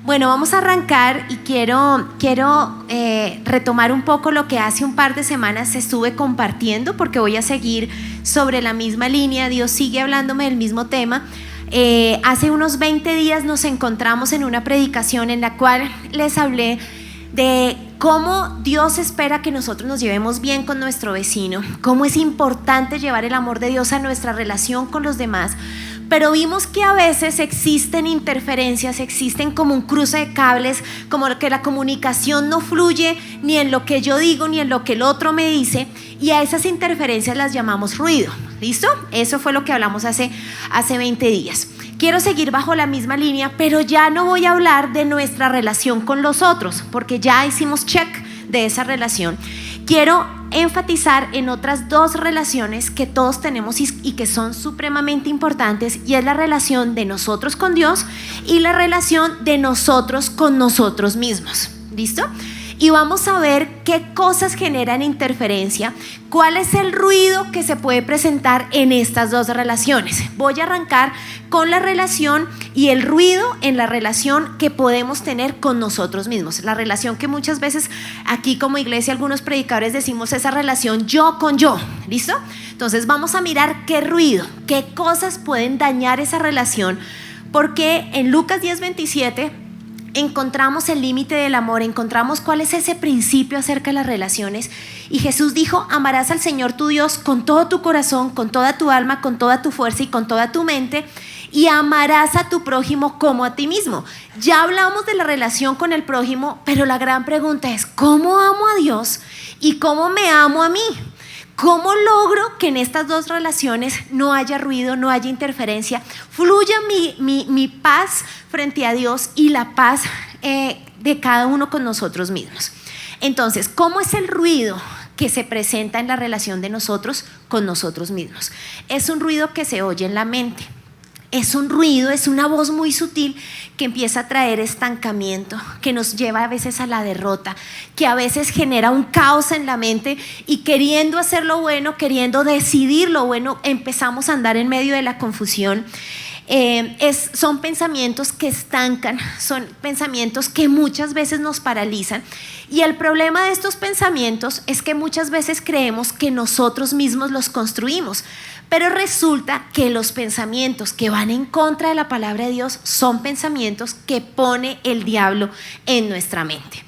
Bueno, vamos a arrancar y quiero retomar un poco lo que hace un par de semanas estuve compartiendo, porque voy a seguir sobre la misma línea. Dios sigue hablándome del mismo tema. Hace unos 20 días nos encontramos en una predicación en la cual les hablé de cómo Dios espera que nosotros nos llevemos bien con nuestro vecino, cómo es importante llevar el amor de Dios a nuestra relación con los demás. Pero vimos que a veces existen interferencias, existen como un cruce de cables, como que la comunicación no fluye ni en lo que yo digo ni en lo que el otro me dice, y a esas interferencias las llamamos ruido. ¿Listo? Eso fue lo que hablamos hace 20 días. Quiero seguir bajo la misma línea, pero ya no voy a hablar de nuestra relación con los otros, porque ya hicimos check de esa relación. Quiero enfatizar en otras dos relaciones que todos tenemos y que son supremamente importantes, y es la relación de nosotros con Dios y la relación de nosotros con nosotros mismos. ¿Listo? Y vamos a ver qué cosas generan interferencia, cuál es el ruido que se puede presentar en estas dos relaciones. Voy a arrancar con la relación y el ruido en la relación que podemos tener con nosotros mismos. La relación que muchas veces aquí como iglesia algunos predicadores decimos esa relación yo con yo. ¿Listo? Entonces vamos a mirar qué ruido, qué cosas pueden dañar esa relación, porque en Lucas 10:27 encontramos el límite del amor, encontramos cuál es ese principio acerca de las relaciones, y Jesús dijo: amarás al Señor tu Dios con todo tu corazón, con toda tu alma, con toda tu fuerza y con toda tu mente, y amarás a tu prójimo como a ti mismo. Ya hablamos de la relación con el prójimo, pero la gran pregunta es: ¿cómo amo a Dios y cómo me amo a mí? ¿Cómo logro que en estas dos relaciones no haya ruido, no haya interferencia, fluya mi paz frente a Dios y la paz de cada uno con nosotros mismos? Entonces, ¿cómo es el ruido que se presenta en la relación de nosotros con nosotros mismos? Es un ruido que se oye en la mente. Es un ruido, es una voz muy sutil que empieza a traer estancamiento, que nos lleva a veces a la derrota, que a veces genera un caos en la mente, y queriendo hacer lo bueno, queriendo decidir lo bueno, empezamos a andar en medio de la confusión. Son pensamientos que estancan, son pensamientos que muchas veces nos paralizan, y el problema de estos pensamientos es que muchas veces creemos que nosotros mismos los construimos, pero resulta que los pensamientos que van en contra de la palabra de Dios son pensamientos que pone el diablo en nuestra mente.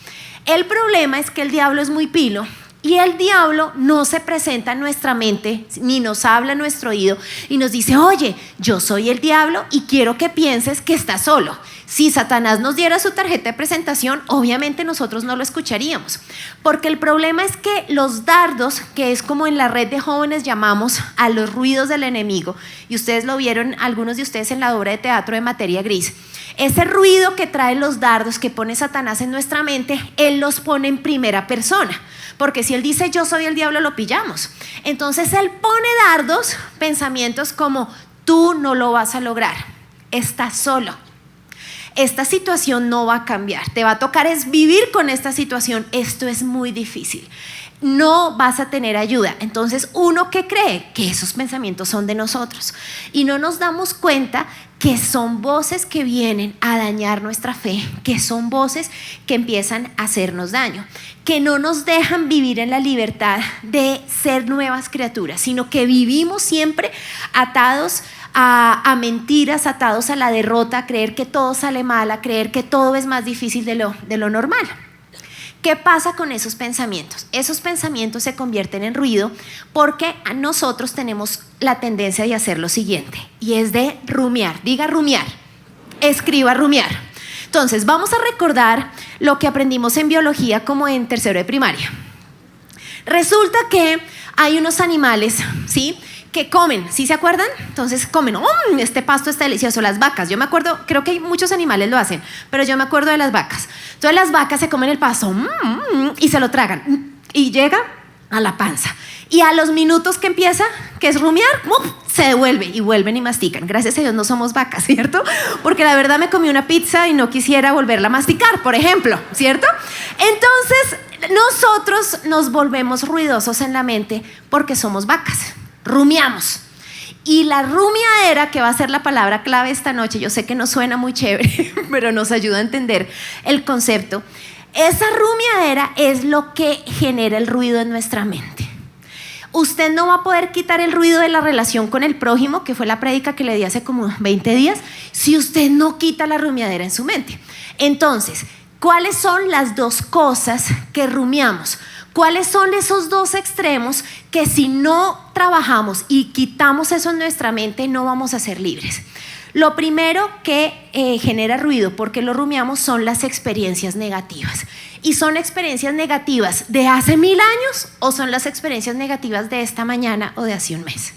El problema es que el diablo es muy pilo, y el diablo no se presenta en nuestra mente ni nos habla en nuestro oído y nos dice: oye, yo soy el diablo y quiero que pienses que estás solo. Si Satanás nos diera su tarjeta de presentación, obviamente nosotros no lo escucharíamos, porque el problema es que los dardos, que es como en la red de jóvenes llamamos a los ruidos del enemigo, y ustedes lo vieron algunos de ustedes en la obra de teatro de Materia Gris, ese ruido que trae los dardos que pone Satanás en nuestra mente, él los pone en primera persona, porque si él dice yo soy el diablo, lo pillamos. Entonces él pone dardos, pensamientos como: tú no lo vas a lograr, estás solo, esta situación no va a cambiar, te va a tocar es vivir con esta situación, esto es muy difícil, no vas a tener ayuda. Entonces uno que cree que esos pensamientos son de nosotros, y no nos damos cuenta que son voces que vienen a dañar nuestra fe, que son voces que empiezan a hacernos daño, que no nos dejan vivir en la libertad de ser nuevas criaturas, sino que vivimos siempre atados a mentiras, atados a la derrota, a creer que todo sale mal, a creer que todo es más difícil de lo normal. ¿Qué pasa con esos pensamientos? Esos pensamientos se convierten en ruido porque nosotros tenemos la tendencia de hacer lo siguiente, y es de rumiar. Diga rumiar, escriba rumiar. Entonces vamos a recordar lo que aprendimos en biología como en tercero de primaria. Resulta que hay unos animales, ¿sí?, que comen, ¿sí se acuerdan? Entonces comen, este pasto está delicioso. Las vacas, yo me acuerdo, creo que muchos animales lo hacen, pero yo me acuerdo de las vacas. Entonces las vacas se comen el pasto y se lo tragan, y llega a la panza, y a los minutos que empieza, que es rumiar, se devuelve y vuelven y mastican. Gracias a Dios no somos vacas, ¿cierto? Porque la verdad me comí una pizza y no quisiera volverla a masticar, por ejemplo, ¿cierto? Entonces nosotros nos volvemos ruidosos en la mente porque somos vacas, rumiamos. Y la rumiadera, que va a ser la palabra clave esta noche, yo sé que no suena muy chévere, pero nos ayuda a entender el concepto. Esa rumiadera es lo que genera el ruido en nuestra mente. Usted no va a poder quitar el ruido de la relación con el prójimo, que fue la prédica que le di hace como 20 días, si usted no quita la rumiadera en su mente. Entonces, ¿cuáles son las dos cosas que rumiamos? ¿Cuáles son esos dos extremos que si no trabajamos y quitamos eso en nuestra mente no vamos a ser libres? Lo primero que genera ruido, porque lo rumiamos, son las experiencias negativas. ¿Y son experiencias negativas de hace 1000 años o son las experiencias negativas de esta mañana o de hace un mes?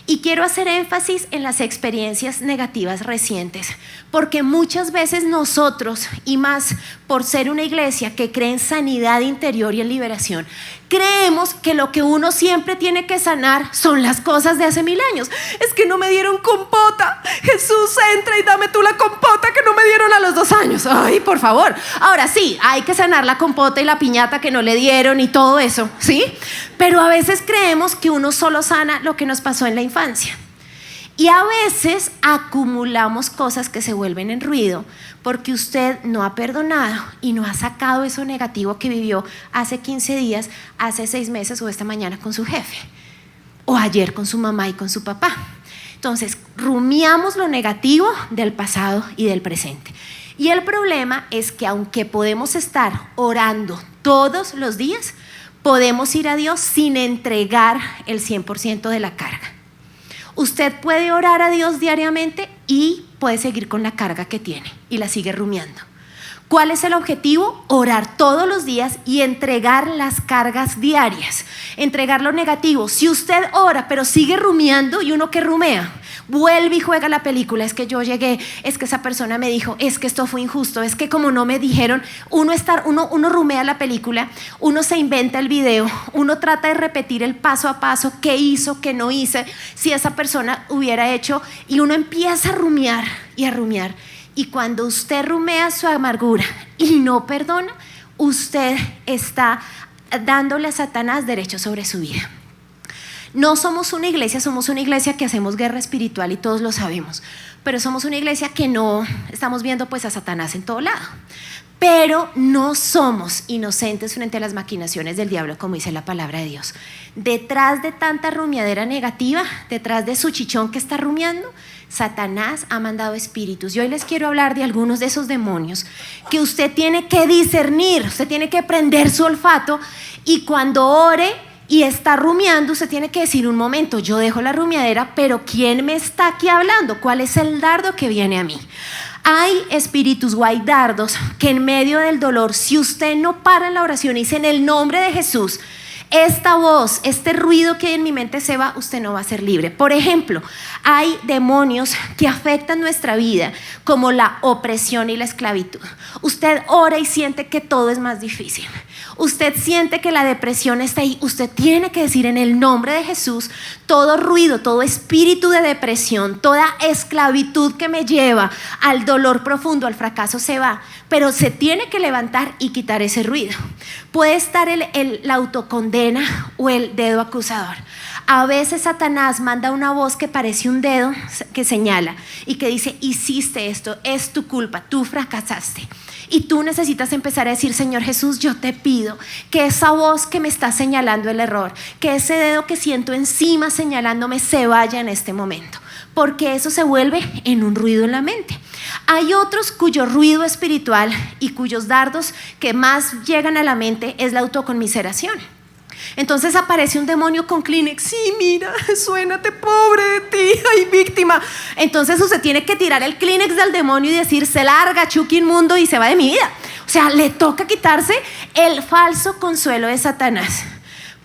Y quiero hacer énfasis en las experiencias negativas recientes, porque muchas veces nosotros, y más por ser una iglesia que cree en sanidad interior y en liberación, creemos que lo que uno siempre tiene que sanar son las cosas de hace 1000 años. Es que no me dieron compota. Jesús, entra y dame tú la compota que no me dieron a los 2 años. Ay, por favor. Ahora sí, hay que sanar la compota y la piñata que no le dieron y todo eso, ¿sí? Pero a veces creemos que uno solo sana lo que nos pasó en la infancia. Y a veces acumulamos cosas que se vuelven en ruido porque usted no ha perdonado y no ha sacado eso negativo que vivió hace 15 días, hace 6 meses o esta mañana con su jefe o ayer con su mamá y con su papá. Entonces, rumiamos lo negativo del pasado y del presente. Y el problema es que aunque podemos estar orando todos los días, podemos ir a Dios sin entregar el 100% de la carga. Usted puede orar a Dios diariamente y puede seguir con la carga que tiene y la sigue rumiando. ¿Cuál es el objetivo? Orar todos los días y entregar las cargas diarias, entregar lo negativo. Si usted ora pero sigue rumiando, y uno que rumea, vuelve y juega la película, es que yo llegué, es que esa persona me dijo, es que esto fue injusto, es que como no me dijeron, uno rumea la película, uno se inventa el video, uno trata de repetir el paso a paso, qué hizo, qué no hice, si esa persona hubiera hecho, y uno empieza a rumiar y a rumiar. Y cuando usted rumea su amargura y no perdona, usted está dándole a Satanás derecho sobre su vida. No somos una iglesia, somos una iglesia que hacemos guerra espiritual y todos lo sabemos, pero somos una iglesia que no estamos viendo pues a Satanás en todo lado. Pero no somos inocentes frente a las maquinaciones del diablo, como dice la palabra de Dios. Detrás de tanta rumiadera negativa, detrás de su chichón que está rumiando, Satanás ha mandado espíritus. Y hoy les quiero hablar de algunos de esos demonios que usted tiene que discernir, usted tiene que prender su olfato, y cuando ore y está rumiando, usted tiene que decir: un momento, yo dejo la rumiadera, pero ¿quién me está aquí hablando? ¿Cuál es el dardo que viene a mí? Hay espíritus o hay dardos que en medio del dolor, si usted no para en la oración y dice en el nombre de Jesús, esta voz, este ruido que hay en mi mente se va, usted no va a ser libre. Por ejemplo, hay demonios que afectan nuestra vida, como la opresión y la esclavitud. Usted ora y siente que todo es más difícil. Usted siente que la depresión está ahí. Usted tiene que decir en el nombre de Jesús: todo ruido, todo espíritu de depresión, toda esclavitud que me lleva al dolor profundo, al fracaso, se va. Pero se tiene que levantar y quitar ese ruido. Puede estar la autocondena o el dedo acusador. A veces Satanás manda una voz que parece un dedo que señala y que dice: hiciste esto, es tu culpa, tú fracasaste. Y tú necesitas empezar a decir: Señor Jesús, yo te pido que esa voz que me está señalando el error, que ese dedo que siento encima señalándome, se vaya en este momento, porque eso se vuelve en un ruido en la mente. Hay otros cuyo ruido espiritual y cuyos dardos que más llegan a la mente es la autoconmiseración. Entonces aparece un demonio con Kleenex: sí, mira, suénate, pobre de ti, ay, víctima. Entonces usted tiene que tirar el Kleenex del demonio y decir: se larga, Chucky inmundo, y se va de mi vida. O sea, le toca quitarse el falso consuelo de Satanás,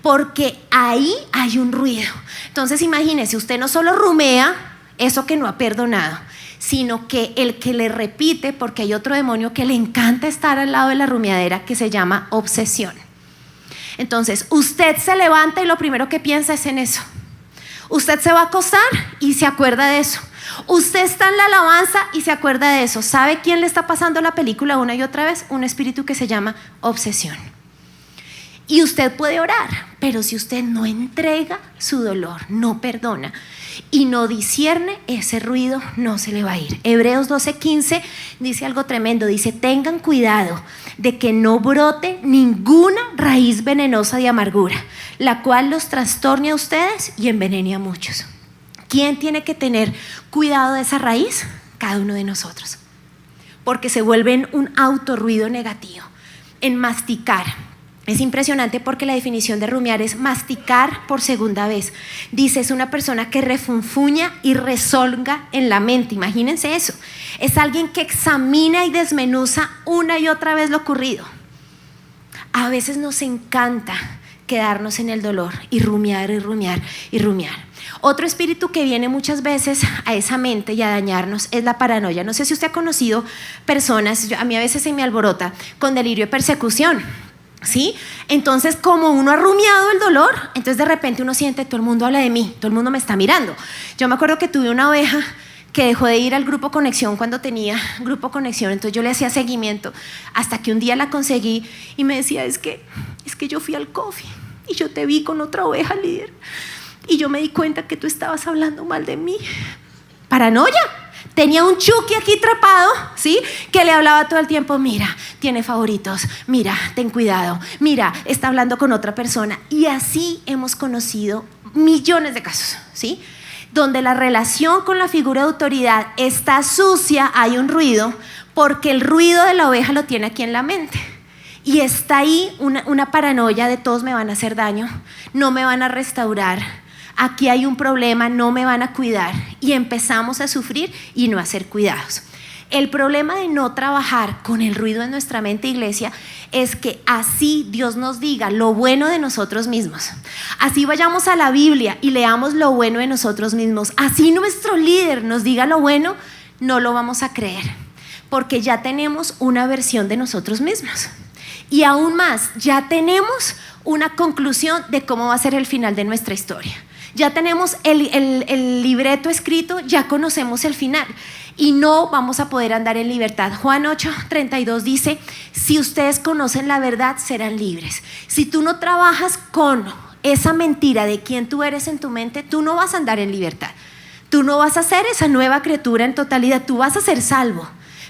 porque ahí hay un ruido. Entonces imagínese, usted no solo rumea eso que no ha perdonado, sino que el que le repite, porque hay otro demonio que le encanta estar al lado de la rumiadera, que se llama obsesión. Entonces usted se levanta y lo primero que piensa es en eso. Usted se va a acostar y se acuerda de eso. Usted está en la alabanza y se acuerda de eso. ¿Sabe quién le está pasando la película una y otra vez? Un espíritu que se llama obsesión. Y usted puede orar, pero si usted no entrega su dolor, no perdona y no discierne, ese ruido no se le va a ir. Hebreos 12:15 dice algo tremendo, dice: tengan cuidado de que no brote ninguna raíz venenosa de amargura, la cual los trastorne a ustedes y envenene a muchos. ¿Quién tiene que tener cuidado de esa raíz? Cada uno de nosotros, porque se vuelven un autorruido negativo. En masticar, es impresionante porque la definición de rumiar es masticar por segunda vez. Dice, es una persona que refunfuña y rezonga en la mente. Imagínense eso. Es alguien que examina y desmenuza una y otra vez lo ocurrido. A veces nos encanta quedarnos en el dolor y rumiar y rumiar y rumiar. Otro espíritu que viene muchas veces a esa mente y a dañarnos es la paranoia. No sé si usted ha conocido personas, a mí a veces se me alborota, con delirio de persecución, ¿sí? Entonces, como uno ha rumiado el dolor, entonces de repente uno siente, todo el mundo habla de mí, todo el mundo me está mirando. Yo me acuerdo que tuve una oveja que dejó de ir al Grupo Conexión cuando tenía Grupo Conexión, entonces yo le hacía seguimiento hasta que un día la conseguí y me decía, es que yo fui al coffee y yo te vi con otra oveja, líder, y yo me di cuenta que tú estabas hablando mal de mí. Paranoia. Tenía un Chucky aquí atrapado, ¿sí? Que le hablaba todo el tiempo, mira, tiene favoritos, mira, ten cuidado, mira, está hablando con otra persona. Y así hemos conocido millones de casos, ¿sí? Donde la relación con la figura de autoridad está sucia, hay un ruido, porque el ruido de la oveja lo tiene aquí en la mente. Y está ahí una paranoia de todos me van a hacer daño, no me van a restaurar. Aquí hay un problema, no me van a cuidar, y empezamos a sufrir y no a hacer cuidados. El problema de no trabajar con el ruido en nuestra mente, iglesia, es que así Dios nos diga lo bueno de nosotros mismos, así vayamos a la Biblia y leamos lo bueno de nosotros mismos, así nuestro líder nos diga lo bueno, no lo vamos a creer, porque ya tenemos una versión de nosotros mismos. Y aún más, ya tenemos una conclusión de cómo va a ser el final de nuestra historia. Ya tenemos el libreto escrito, ya conocemos el final y no vamos a poder andar en libertad. Juan 8:32 dice, si ustedes conocen la verdad, serán libres. Si tú no trabajas con esa mentira de quién tú eres en tu mente, tú no vas a andar en libertad. Tú no vas a ser esa nueva criatura en totalidad, tú vas a ser salvo,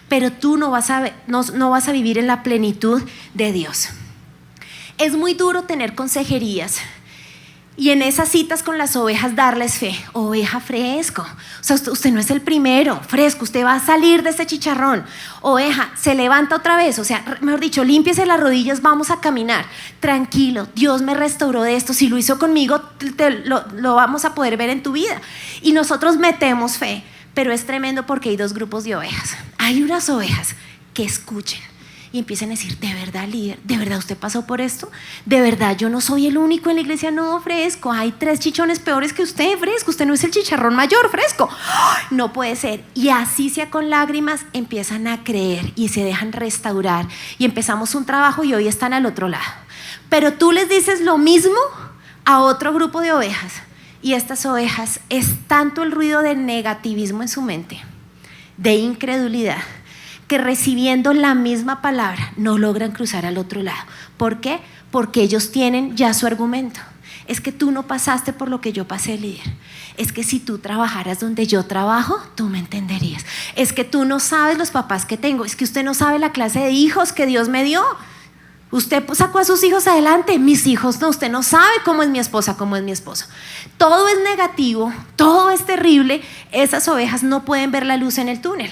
pero tú no vas a vivir en la plenitud de Dios. Es muy duro tener consejerías y en esas citas con las ovejas darles fe. Oveja, fresco, o sea, usted no es el primero, fresco, usted va a salir de ese chicharrón. Oveja, se levanta otra vez, o sea, mejor dicho, límpiese las rodillas, vamos a caminar. Tranquilo, Dios me restauró de esto, si lo hizo conmigo, lo vamos a poder ver en tu vida. Y nosotros metemos fe, pero es tremendo porque hay dos grupos de ovejas. Hay unas ovejas que escuchen y empiecen a decir, de verdad, líder, de verdad usted pasó por esto, de verdad yo no soy el único en la iglesia. No, fresco, hay 3 chichones peores que usted, fresco, usted no es el chicharrón mayor, fresco, no puede ser. Y así sea con lágrimas, empiezan a creer y se dejan restaurar y empezamos un trabajo y hoy están al otro lado. Pero tú les dices lo mismo a otro grupo de ovejas y estas ovejas es tanto el ruido de negativismo en su mente, de incredulidad, que recibiendo la misma palabra no logran cruzar al otro lado. ¿Por qué? Porque ellos tienen ya su argumento. Es que tú no pasaste por lo que yo pasé, líder. Es que si tú trabajaras donde yo trabajo, tú me entenderías. Es que tú no sabes los papás que tengo. Es que usted no sabe la clase de hijos que Dios me dio. Usted sacó a sus hijos adelante, mis hijos no. Usted no sabe cómo es mi esposa, cómo es mi esposo. Todo es negativo, todo es terrible. Esas ovejas no pueden ver la luz en el túnel.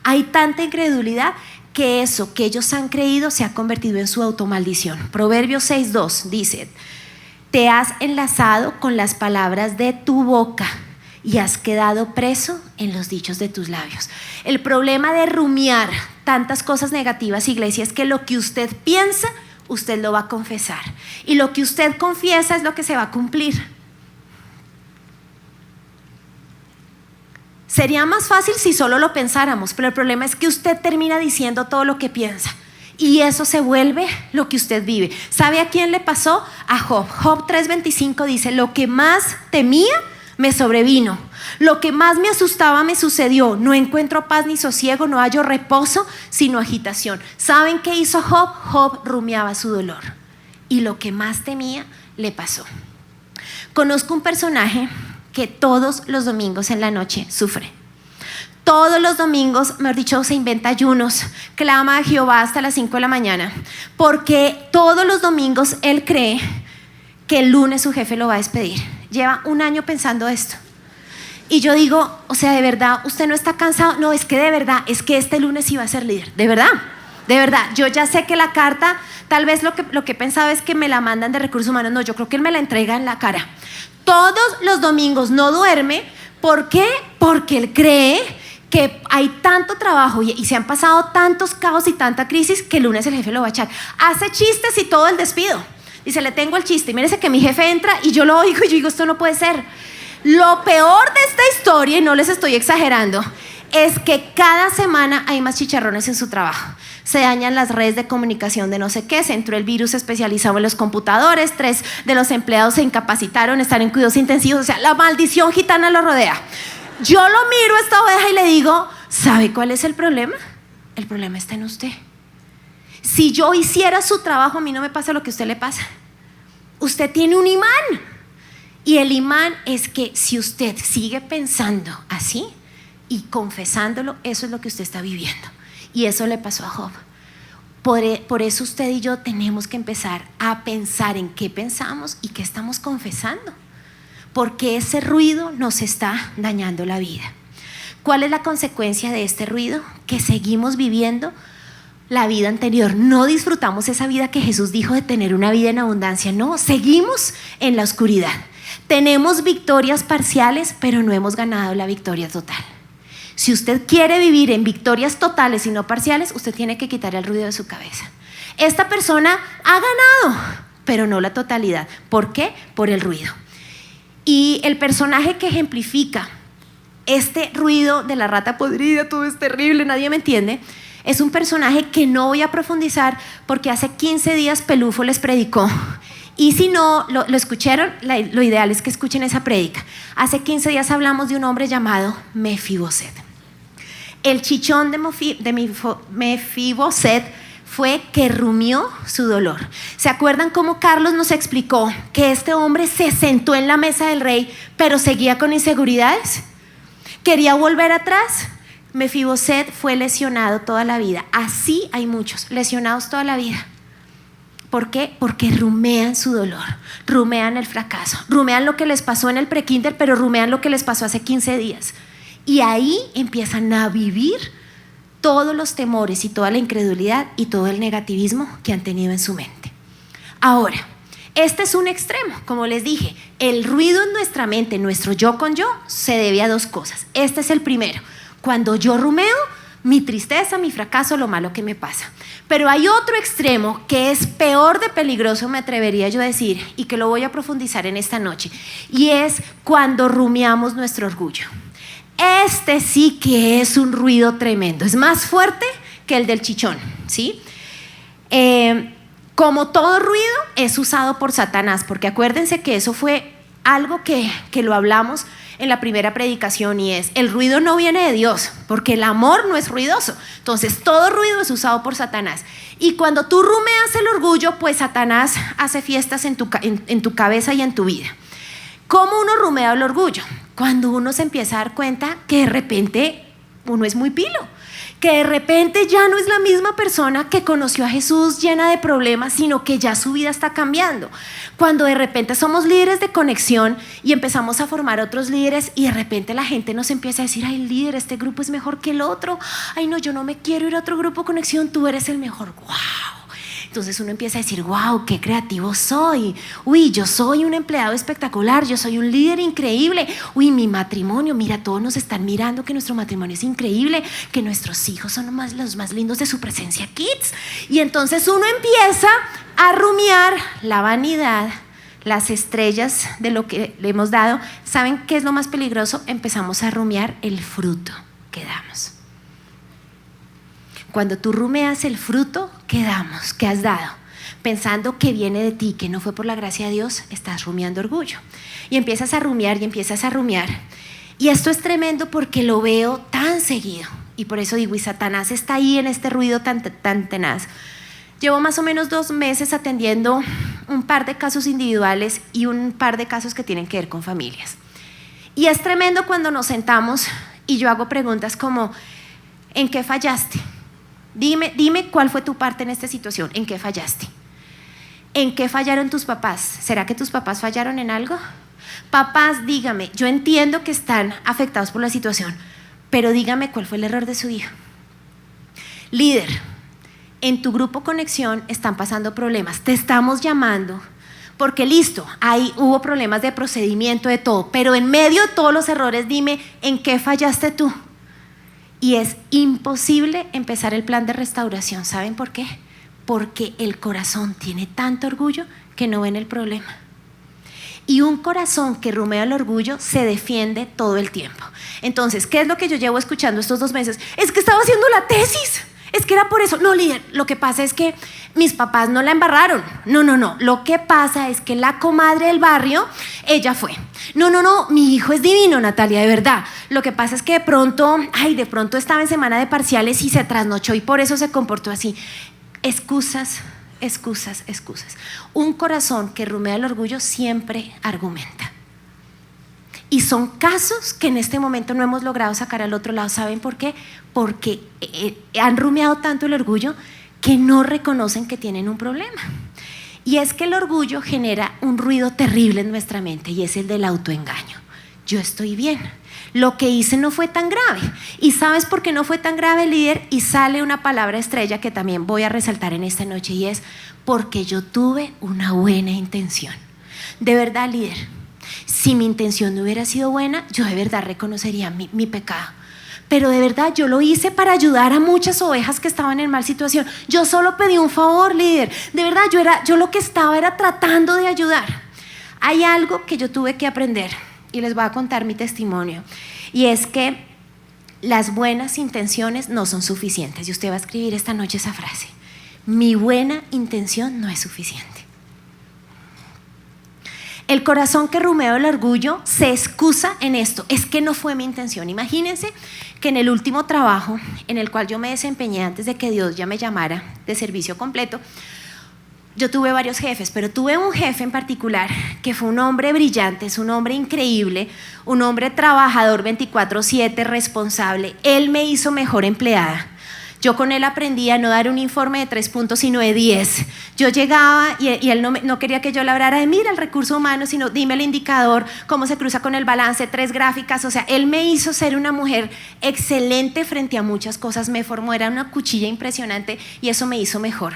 Hay tanta incredulidad que eso que ellos han creído se ha convertido en su automaldición. Proverbios 6:2 dice, te has enlazado con las palabras de tu boca y has quedado preso en los dichos de tus labios. El problema de rumiar tantas cosas negativas, iglesia, es que lo que usted piensa, usted lo va a confesar. Y lo que usted confiesa es lo que se va a cumplir. Sería más fácil si solo lo pensáramos, pero el problema es que usted termina diciendo todo lo que piensa y eso se vuelve lo que usted vive. ¿Sabe a quién le pasó? A Job. Job 3:25 dice, lo que más temía me sobrevino, lo que más me asustaba me sucedió, no encuentro paz ni sosiego, no hallo reposo sino agitación. ¿Saben qué hizo Job? Job rumiaba su dolor y lo que más temía le pasó. Conozco un personaje que todos los domingos en la noche sufre. Todos los domingos, mejor dicho, se inventa ayunos, clama a Jehová hasta las 5 de la mañana, porque todos los domingos él cree que el lunes su jefe lo va a despedir. Lleva un año pensando esto. Y yo digo, o sea, ¿de verdad usted no está cansado? No, es que de verdad, es que este lunes iba a ser líder. ¿De verdad? De verdad, yo ya sé que la carta, tal vez lo que he pensado es que me la mandan de recursos humanos. No, yo creo que él me la entrega en la cara. Todos los domingos no duerme. ¿Por qué? Porque él cree que hay tanto trabajo y se han pasado tantos caos y tanta crisis que el lunes el jefe lo va a echar. Hace chistes y todo el despido. Dice, le tengo el chiste. Y mírese que mi jefe entra y yo lo oigo y yo digo, esto no puede ser. Lo peor de esta historia, y no les estoy exagerando, es que cada semana hay más chicharrones en su trabajo. Se dañan las redes de comunicación de no sé qué, se entró el virus especializado en los computadores, 3 de los empleados se incapacitaron, están en cuidados intensivos, o sea, la maldición gitana lo rodea. Yo lo miro a esta oveja y le digo, ¿sabe cuál es el problema? El problema está en usted. Si yo hiciera su trabajo, a mí no me pasa lo que a usted le pasa. Usted tiene un imán. Y el imán es que si usted sigue pensando así y confesándolo, eso es lo que usted está viviendo. Y eso le pasó a Job. Por eso usted y yo tenemos que empezar a pensar en qué pensamos y qué estamos confesando. Porque ese ruido nos está dañando la vida. ¿Cuál es la consecuencia de este ruido? Que seguimos viviendo la vida anterior. No disfrutamos esa vida que Jesús dijo de tener una vida en abundancia. No, seguimos en la oscuridad. Tenemos victorias parciales, pero no hemos ganado la victoria total. Si usted quiere vivir en victorias totales y no parciales, usted tiene que quitar el ruido de su cabeza. Esta persona ha ganado, pero no la totalidad. ¿Por qué? Por el ruido. Y el personaje que ejemplifica este ruido de la rata podrida, todo es terrible, nadie me entiende, es un personaje que no voy a profundizar porque hace 15 días Pelufo les predicó. Y si no lo escucharon, lo ideal es que escuchen esa prédica. Hace 15 días hablamos de un hombre llamado Mefiboset. El chichón de Mefiboset fue que rumió su dolor. ¿Se acuerdan cómo Carlos nos explicó que este hombre se sentó en la mesa del rey, pero seguía con inseguridades? ¿Quería volver atrás? Mefiboset fue lesionado toda la vida. Así hay muchos lesionados toda la vida. ¿Por qué? Porque rumean su dolor, rumean el fracaso, rumean lo que les pasó en el prekinder, pero rumean lo que les pasó hace 15 días. Y ahí empiezan a vivir todos los temores y toda la incredulidad y todo el negativismo que han tenido en su mente. Ahora, este es un extremo, como les dije, el ruido en nuestra mente, nuestro yo con yo, se debe a 2 cosas. Este es el primero, cuando yo rumeo mi tristeza, mi fracaso, lo malo que me pasa. Pero hay otro extremo que es peor de peligroso, me atrevería yo a decir, y que lo voy a profundizar en esta noche, y es cuando rumiamos nuestro orgullo. Este sí que es un ruido tremendo, es más fuerte que el del chichón, ¿sí? Como todo ruido es usado por Satanás, porque acuérdense que eso fue algo que lo hablamos en la primera predicación, y es: el ruido no viene de Dios, porque el amor no es ruidoso. Entonces todo ruido es usado por Satanás, y cuando tú rumeas el orgullo, pues Satanás hace fiestas en tu cabeza y en tu vida. ¿Cómo uno rumea el orgullo? Cuando uno se empieza a dar cuenta que de repente uno es muy pilo, que de repente ya no es la misma persona que conoció a Jesús llena de problemas, sino que ya su vida está cambiando. Cuando de repente somos líderes de conexión y empezamos a formar otros líderes, y de repente la gente nos empieza a decir: ay, líder, este grupo es mejor que el otro. Ay, no, yo no me quiero ir a otro grupo conexión, tú eres el mejor. ¡Wow! Entonces uno empieza a decir: wow, qué creativo soy. Uy, yo soy un empleado espectacular, yo soy un líder increíble. Uy, mi matrimonio, mira, todos nos están mirando que nuestro matrimonio es increíble, que nuestros hijos son los más lindos de su presencia kids. Y entonces uno empieza a rumiar la vanidad, las estrellas de lo que le hemos dado. ¿Saben qué es lo más peligroso? Empezamos a rumiar el fruto que damos. Cuando tú rumeas el fruto que damos, que has dado, pensando que viene de ti, que no fue por la gracia de Dios, estás rumiando orgullo. Y empiezas a rumiar y empiezas a rumiar. Y esto es tremendo porque lo veo tan seguido. Y por eso digo, y Satanás está ahí en este ruido tan tenaz. Llevo más o menos 2 meses atendiendo un par de casos individuales y un par de casos que tienen que ver con familias. Y es tremendo cuando nos sentamos y yo hago preguntas como, ¿en qué fallaste? Dime cuál fue tu parte en esta situación, ¿en qué fallaste? ¿En qué fallaron tus papás? ¿Será que tus papás fallaron en algo? Papás, dígame, yo entiendo que están afectados por la situación, pero dígame cuál fue el error de su hijo. Líder, en tu grupo Conexión están pasando problemas, te estamos llamando porque listo, ahí hubo problemas de procedimiento, de todo, pero en medio de todos los errores dime en qué fallaste tú. Y es imposible empezar el plan de restauración, ¿saben por qué? Porque el corazón tiene tanto orgullo que no ven el problema. Y un corazón que rumea el orgullo se defiende todo el tiempo. Entonces, ¿qué es lo que yo llevo escuchando estos 2 meses? Es que estaba haciendo la tesis. Es que era por eso. No, líder, lo que pasa es que mis papás no la embarraron. No. Lo que pasa es que la comadre del barrio, ella fue. No. Mi hijo es divino, Natalia, de verdad. Lo que pasa es que de pronto estaba en semana de parciales y se trasnochó y por eso se comportó así. Excusas. Un corazón que rumea el orgullo siempre argumenta. Y son casos que en este momento no hemos logrado sacar al otro lado. ¿Saben por qué? Porque han rumiado tanto el orgullo que no reconocen que tienen un problema. Y es que el orgullo genera un ruido terrible en nuestra mente y es el del autoengaño. Yo estoy bien. Lo que hice no fue tan grave. ¿Y sabes por qué no fue tan grave, líder? Y sale una palabra estrella que también voy a resaltar en esta noche y es porque yo tuve una buena intención. De verdad, líder, si mi intención no hubiera sido buena, yo de verdad reconocería mi pecado. Pero de verdad yo lo hice para ayudar a muchas ovejas que estaban en mal situación. Yo solo pedí un favor, líder. De verdad, yo lo que estaba era tratando de ayudar. Hay algo que yo tuve que aprender y les voy a contar mi testimonio. Y es que las buenas intenciones no son suficientes. Y usted va a escribir esta noche esa frase. Mi buena intención no es suficiente. El corazón que rumea el orgullo se excusa en esto. Es que no fue mi intención. Imagínense que en el último trabajo en el cual yo me desempeñé antes de que Dios ya me llamara de servicio completo, yo tuve varios jefes, pero tuve un jefe en particular que fue un hombre brillante, es un hombre increíble, un hombre trabajador 24/7, responsable. Él me hizo mejor empleada. Yo con él aprendí a no dar un informe de 3 puntos, sino de 10. Yo llegaba y él no quería que yo le hablara de mira el recurso humano, sino dime el indicador, cómo se cruza con el balance, 3 gráficas. O sea, él me hizo ser una mujer excelente frente a muchas cosas. Me formó, era una cuchilla impresionante y eso me hizo mejor.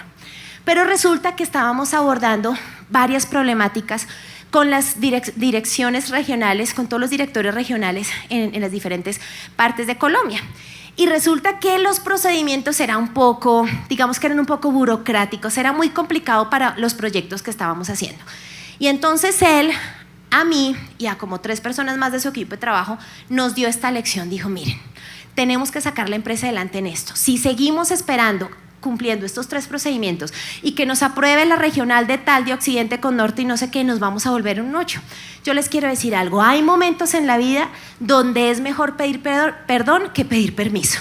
Pero resulta que estábamos abordando varias problemáticas con las direcciones regionales, con todos los directores regionales en las diferentes partes de Colombia. Y resulta que los procedimientos eran un poco burocráticos, era muy complicado para los proyectos que estábamos haciendo. Y entonces él, a mí y a como 3 personas más de su equipo de trabajo, nos dio esta lección. Dijo, miren, tenemos que sacar la empresa adelante en esto. Si seguimos esperando, cumpliendo estos 3 procedimientos y que nos apruebe la regional de tal de Occidente con Norte y no sé qué, nos vamos a volver un 8. Yo les quiero decir algo, hay momentos en la vida donde es mejor pedir perdón que pedir permiso.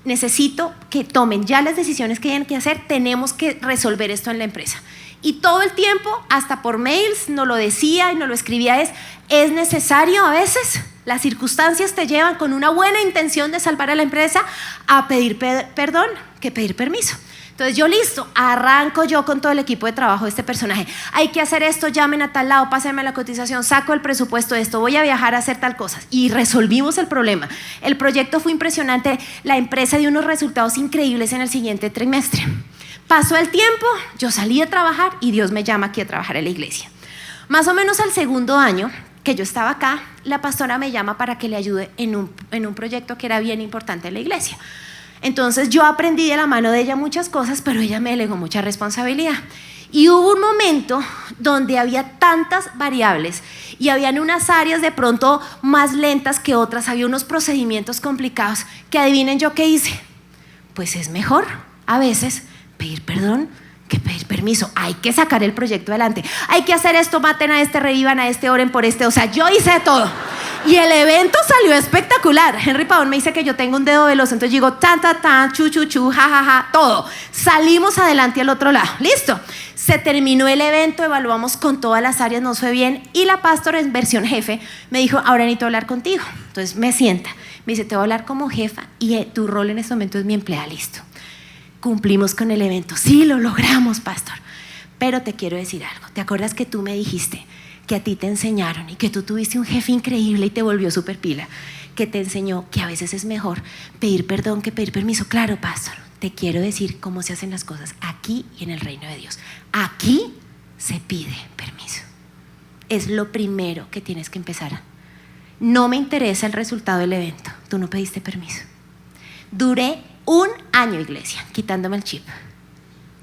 Necesito que tomen ya las decisiones que tienen que hacer, tenemos que resolver esto en la empresa. Y todo el tiempo, hasta por mails, nos lo decía y nos lo escribía, es necesario a veces, las circunstancias te llevan con una buena intención de salvar a la empresa a pedir perdón que pedir permiso. Entonces yo listo, arranco yo con todo el equipo de trabajo de este personaje. Hay que hacer esto, llamen a tal lado, pásenme la cotización, saco el presupuesto de esto, voy a viajar a hacer tal cosa. Y resolvimos el problema. El proyecto fue impresionante, la empresa dio unos resultados increíbles en el siguiente trimestre. Pasó el tiempo, yo salí a trabajar y Dios me llama aquí a trabajar en la iglesia. Más o menos al 2.º año que yo estaba acá, la pastora me llama para que le ayude en un proyecto que era bien importante en la iglesia. Entonces yo aprendí de la mano de ella muchas cosas, pero ella me delegó mucha responsabilidad. Y hubo un momento donde había tantas variables y habían unas áreas de pronto más lentas que otras, había unos procedimientos complicados que adivinen yo qué hice. Pues es mejor a veces pedir perdón que pedir permiso. Hay que sacar el proyecto adelante. Hay que hacer esto, maten a este, revivan a este, oren por este. O sea, yo hice todo. Y el evento salió espectacular. Henry Pavón me dice que yo tengo un dedo veloz, entonces digo tan, tan, tan, chu, chu, chu, ja, ja, ja, todo. Salimos adelante al otro lado. Listo. Se terminó el evento, evaluamos con todas las áreas, nos fue bien. Y la pastora en versión jefe me dijo, ahora necesito hablar contigo. Entonces me sienta, me dice, te voy a hablar como jefa y tu rol en este momento es mi empleada. Listo. Cumplimos con el evento. Sí, lo logramos, pastor. Pero te quiero decir algo. ¿Te acuerdas que tú me dijiste que a ti te enseñaron y que tú tuviste un jefe increíble y te volvió súper pila, que te enseñó que a veces es mejor pedir perdón que pedir permiso? Claro, pastor, te quiero decir cómo se hacen las cosas aquí y en el reino de Dios. Aquí se pide permiso. Es lo primero que tienes que empezar. No me interesa el resultado del evento. Tú no pediste permiso. Duré 1 año, iglesia, quitándome el chip.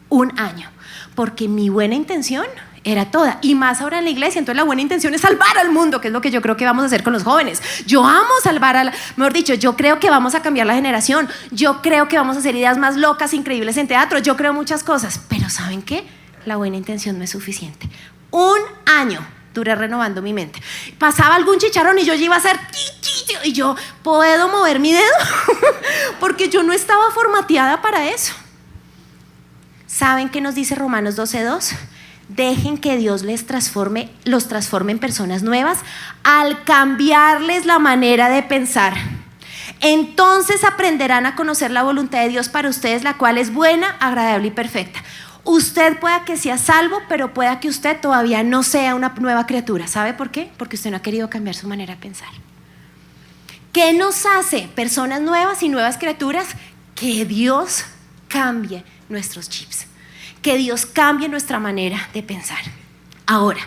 1 año. Porque mi buena intención era toda, y más ahora en la iglesia. Entonces la buena intención es salvar al mundo, que es lo que yo creo que vamos a hacer con los jóvenes. Yo amo salvar mejor dicho, yo creo que vamos a cambiar la generación. Yo creo que vamos a hacer ideas más locas, increíbles en teatro. Yo creo muchas cosas, pero ¿saben qué? La buena intención no es suficiente. 1 año duré renovando mi mente. Pasaba algún chicharrón y yo ya iba a hacer y yo, ¿puedo mover mi dedo? Porque yo no estaba formateada para eso. ¿Saben qué nos dice Romanos 12:2? Dejen que Dios los transforme en personas nuevas al cambiarles la manera de pensar. Entonces aprenderán a conocer la voluntad de Dios para ustedes, la cual es buena, agradable y perfecta. Usted pueda que sea salvo, pero pueda que usted todavía no sea una nueva criatura. ¿Sabe por qué? Porque usted no ha querido cambiar su manera de pensar. ¿Qué nos hace personas nuevas y nuevas criaturas? Que Dios cambie nuestros chips, que Dios cambie nuestra manera de pensar. Ahora,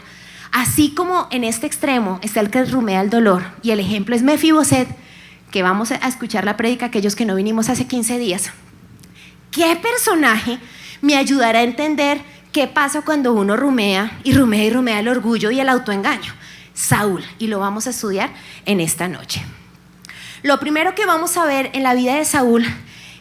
así como en este extremo está el que rumea el dolor, y el ejemplo es Mefiboset, que vamos a escuchar la prédica aquellos que no vinimos hace 15 días, ¿qué personaje me ayudará a entender qué pasa cuando uno rumea y rumea y rumea el orgullo y el autoengaño? Saúl, y lo vamos a estudiar en esta noche. Lo primero que vamos a ver en la vida de Saúl,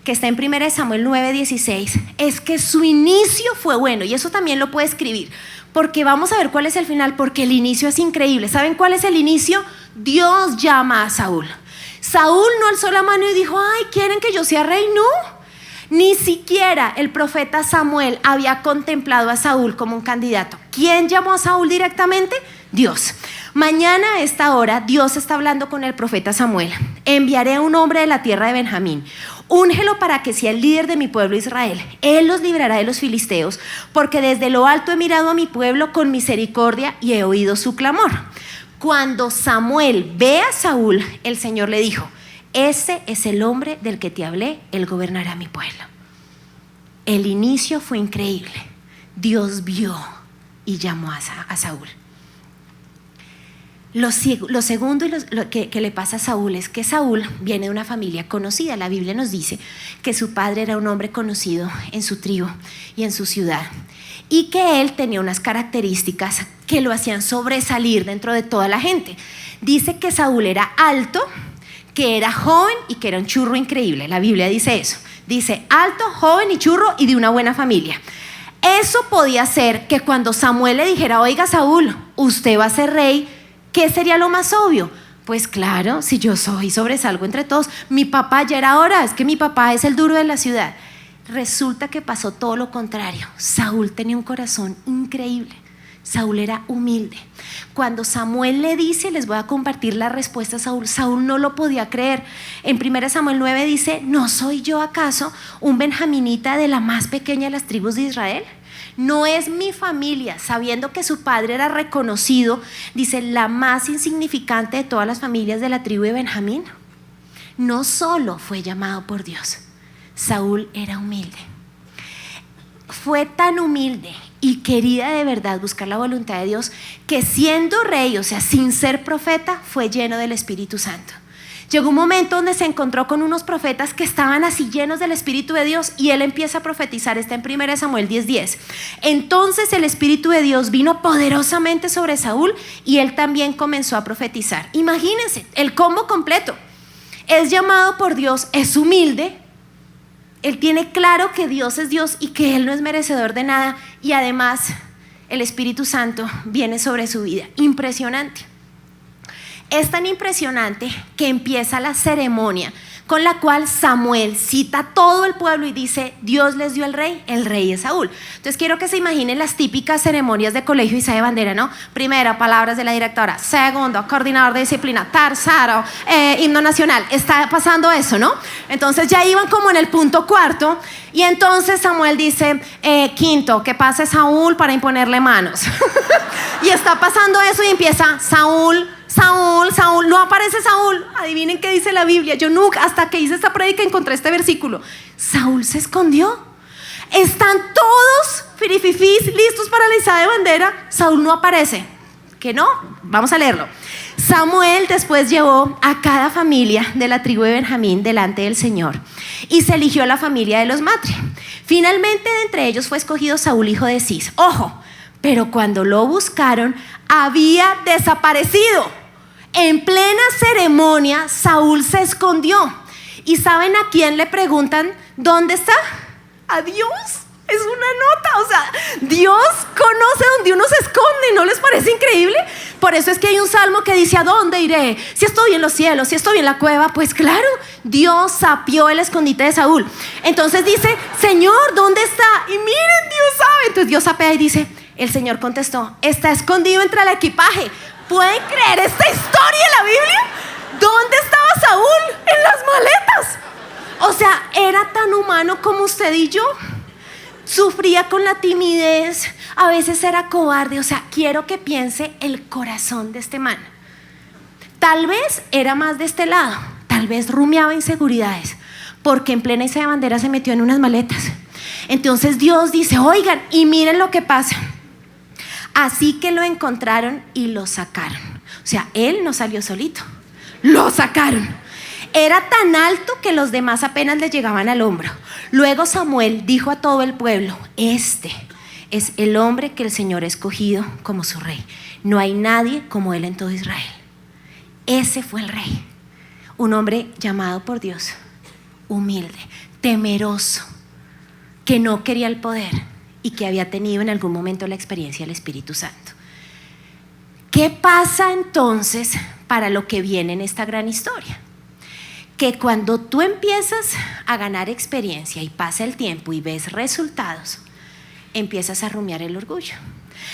que está en 1 Samuel 9:16, es que su inicio fue bueno, y eso también lo puede escribir, porque vamos a ver cuál es el final, porque el inicio es increíble. ¿Saben cuál es el inicio? Dios llama a Saúl. Saúl no alzó la mano y dijo, ay, ¿quieren que yo sea rey? No. Ni siquiera el profeta Samuel había contemplado a Saúl como un candidato. ¿Quién llamó a Saúl directamente? Dios. Mañana a esta hora Dios está hablando con el profeta Samuel. Enviaré a un hombre de la tierra de Benjamín. Úngelo para que sea el líder de mi pueblo Israel. Él los librará de los filisteos, porque desde lo alto he mirado a mi pueblo con misericordia y he oído su clamor. Cuando Samuel ve a Saúl, el Señor le dijo, ese es el hombre del que te hablé, él gobernará mi pueblo. El inicio fue increíble. Dios vio y llamó a Saúl. Lo segundo que le pasa a Saúl es que Saúl viene de una familia conocida. La Biblia nos dice que su padre era un hombre conocido en su tribu y en su ciudad, y que él tenía unas características que lo hacían sobresalir dentro de toda la gente. Dice que Saúl era alto, que era joven y que era un churro increíble. La Biblia dice eso. Dice alto, joven y churro y de una buena familia. Eso podía ser que cuando Samuel le dijera, oiga Saúl, usted va a ser rey, ¿qué sería lo más obvio? Pues claro, si yo sobresalgo entre todos, mi papá ya era hora, es que mi papá es el duro de la ciudad. Resulta que pasó todo lo contrario. Saúl tenía un corazón increíble. Saúl era humilde. Cuando Samuel le dice, les voy a compartir la respuesta a Saúl, Saúl no lo podía creer. En 1 Samuel 9 dice, ¿no soy yo acaso un benjaminita de la más pequeña de las tribus de Israel? No es mi familia, sabiendo que su padre era reconocido, dice, la más insignificante de todas las familias de la tribu de Benjamín. No solo fue llamado por Dios, Saúl era humilde. Fue tan humilde y quería de verdad buscar la voluntad de Dios, que siendo rey, o sea, sin ser profeta, fue lleno del Espíritu Santo. Llegó un momento donde se encontró con unos profetas que estaban así llenos del Espíritu de Dios, y él empieza a profetizar. Está en 1 Samuel 10:10. Entonces el Espíritu de Dios vino poderosamente sobre Saúl y él también comenzó a profetizar. Imagínense el combo completo. Es llamado por Dios, es humilde, él tiene claro que Dios es Dios y que él no es merecedor de nada, y además el Espíritu Santo viene sobre su vida. Impresionante. Es tan impresionante que empieza la ceremonia con la cual Samuel cita a todo el pueblo y dice: Dios les dio el rey es Saúl. Entonces quiero que se imaginen las típicas ceremonias de colegio Izae Bandera, ¿no? Primero, palabras de la directora. Segundo, coordinador de disciplina. Tercero, himno nacional. Está pasando eso, ¿no? Entonces ya iban como en el punto cuarto y entonces Samuel dice: quinto, que pase Saúl para imponerle manos. Y está pasando eso y empieza Saúl, no aparece Saúl. Adivinen qué dice la Biblia. Yo nunca, hasta que hice esta prédica, encontré este versículo. Saúl se escondió. Están todos firififís listos para la izada de bandera. Saúl no aparece. ¿Que no? Vamos a leerlo. Samuel después llevó a cada familia de la tribu de Benjamín delante del Señor y se eligió la familia de los Matri. Finalmente de entre ellos fue escogido Saúl, hijo de Cis. Ojo, pero cuando lo buscaron había desaparecido. En plena ceremonia, Saúl se escondió. ¿Y saben a quién le preguntan dónde está? A Dios. Es una nota, o sea, Dios conoce dónde uno se esconde, ¿no les parece increíble? Por eso es que hay un salmo que dice: ¿a dónde iré? Si estoy en los cielos, si estoy en la cueva. Pues claro, Dios sapió el escondite de Saúl. Entonces dice: Señor, ¿dónde está? Y miren, Dios sabe. Entonces Dios sapea y dice: el Señor contestó: está escondido entre el equipaje. ¿Pueden creer esta historia en la Biblia? ¿Dónde estaba Saúl? En las maletas. O sea, era tan humano como usted y yo. Sufría con la timidez, a veces era cobarde. O sea, quiero que piense el corazón de este man. Tal vez era más de este lado, tal vez rumiaba inseguridades, porque en plena izada de bandera se metió en unas maletas. Entonces Dios dice: oigan, y miren lo que pasa. Así que lo encontraron y lo sacaron. O sea, él no salió solito, lo sacaron. Era tan alto que los demás apenas le llegaban al hombro. Luego Samuel dijo a todo el pueblo: este es el hombre que el Señor ha escogido como su rey. No hay nadie como él en todo Israel. Ese fue el rey, un hombre llamado por Dios, humilde, temeroso, que no quería el poder y que había tenido en algún momento la experiencia del Espíritu Santo. ¿Qué pasa entonces para lo que viene en esta gran historia? Que cuando tú empiezas a ganar experiencia y pasa el tiempo y ves resultados, empiezas a rumiar el orgullo.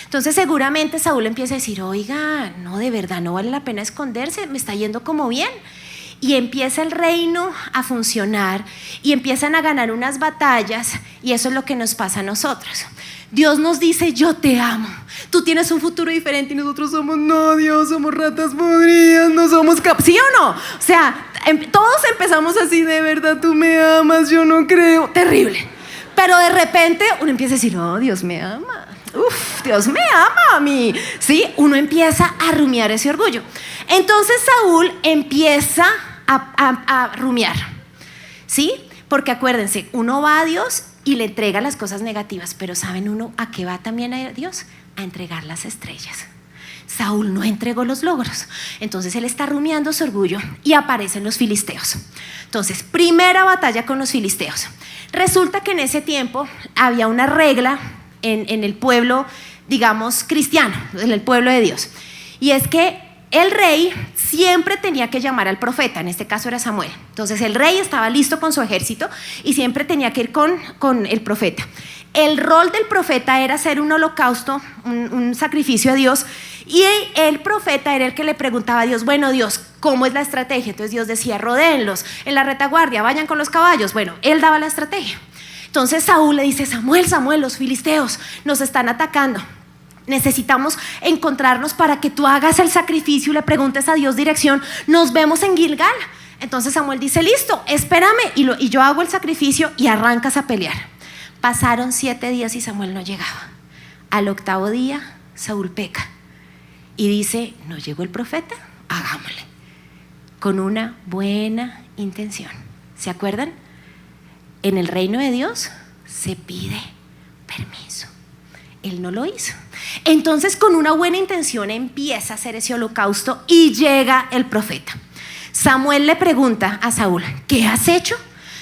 Entonces seguramente Saúl empieza a decir: oiga, no, de verdad no vale la pena esconderse, me está yendo como bien. Y empieza el reino a funcionar y empiezan a ganar unas batallas, y eso es lo que nos pasa a nosotros. Dios nos dice: yo te amo, tú tienes un futuro diferente, y nosotros somos: no, Dios, somos ratas podridas, no somos capaces. ¿Sí o no? O sea, todos empezamos así: de verdad tú me amas, yo no creo. Terrible. Pero de repente uno empieza a decir: oh, Dios me ama. Uf, Dios me ama a mí. ¿Sí? Uno empieza a rumiar ese orgullo. Entonces Saúl empieza a rumiar, ¿sí? Porque acuérdense, uno va a Dios y le entrega las cosas negativas, pero ¿saben uno a qué va también a Dios? A entregar las estrellas. Saúl no entregó los logros, entonces él está rumiando su orgullo y aparecen los filisteos. Entonces, primera batalla con los filisteos. Resulta que en ese tiempo había una regla en el pueblo, digamos, cristiano, en el pueblo de Dios, y es que el rey siempre tenía que llamar al profeta, en este caso era Samuel. Entonces el rey estaba listo con su ejército y siempre tenía que ir con el profeta. El rol del profeta era hacer un holocausto, un sacrificio a Dios, y el profeta era el que le preguntaba a Dios: bueno, Dios, ¿cómo es la estrategia? Entonces Dios decía: rodéenlos en la retaguardia, vayan con los caballos. Bueno, él daba la estrategia. Entonces Saúl le dice: Samuel, los filisteos nos están atacando. Necesitamos encontrarnos para que tú hagas el sacrificio y le preguntes a Dios dirección. Nos vemos en Gilgal. Entonces Samuel dice: listo, espérame, y yo hago el sacrificio, y arrancas a pelear. Pasaron 7 días y Samuel no llegaba. Al 8º día Saúl peca y dice: no llegó el profeta, hagámosle, con una buena intención. ¿Se acuerdan? En el reino de Dios se pide permiso. Él no lo hizo. Entonces, con una buena intención empieza a hacer ese holocausto y llega el profeta. Samuel le pregunta a Saúl: ¿qué has hecho?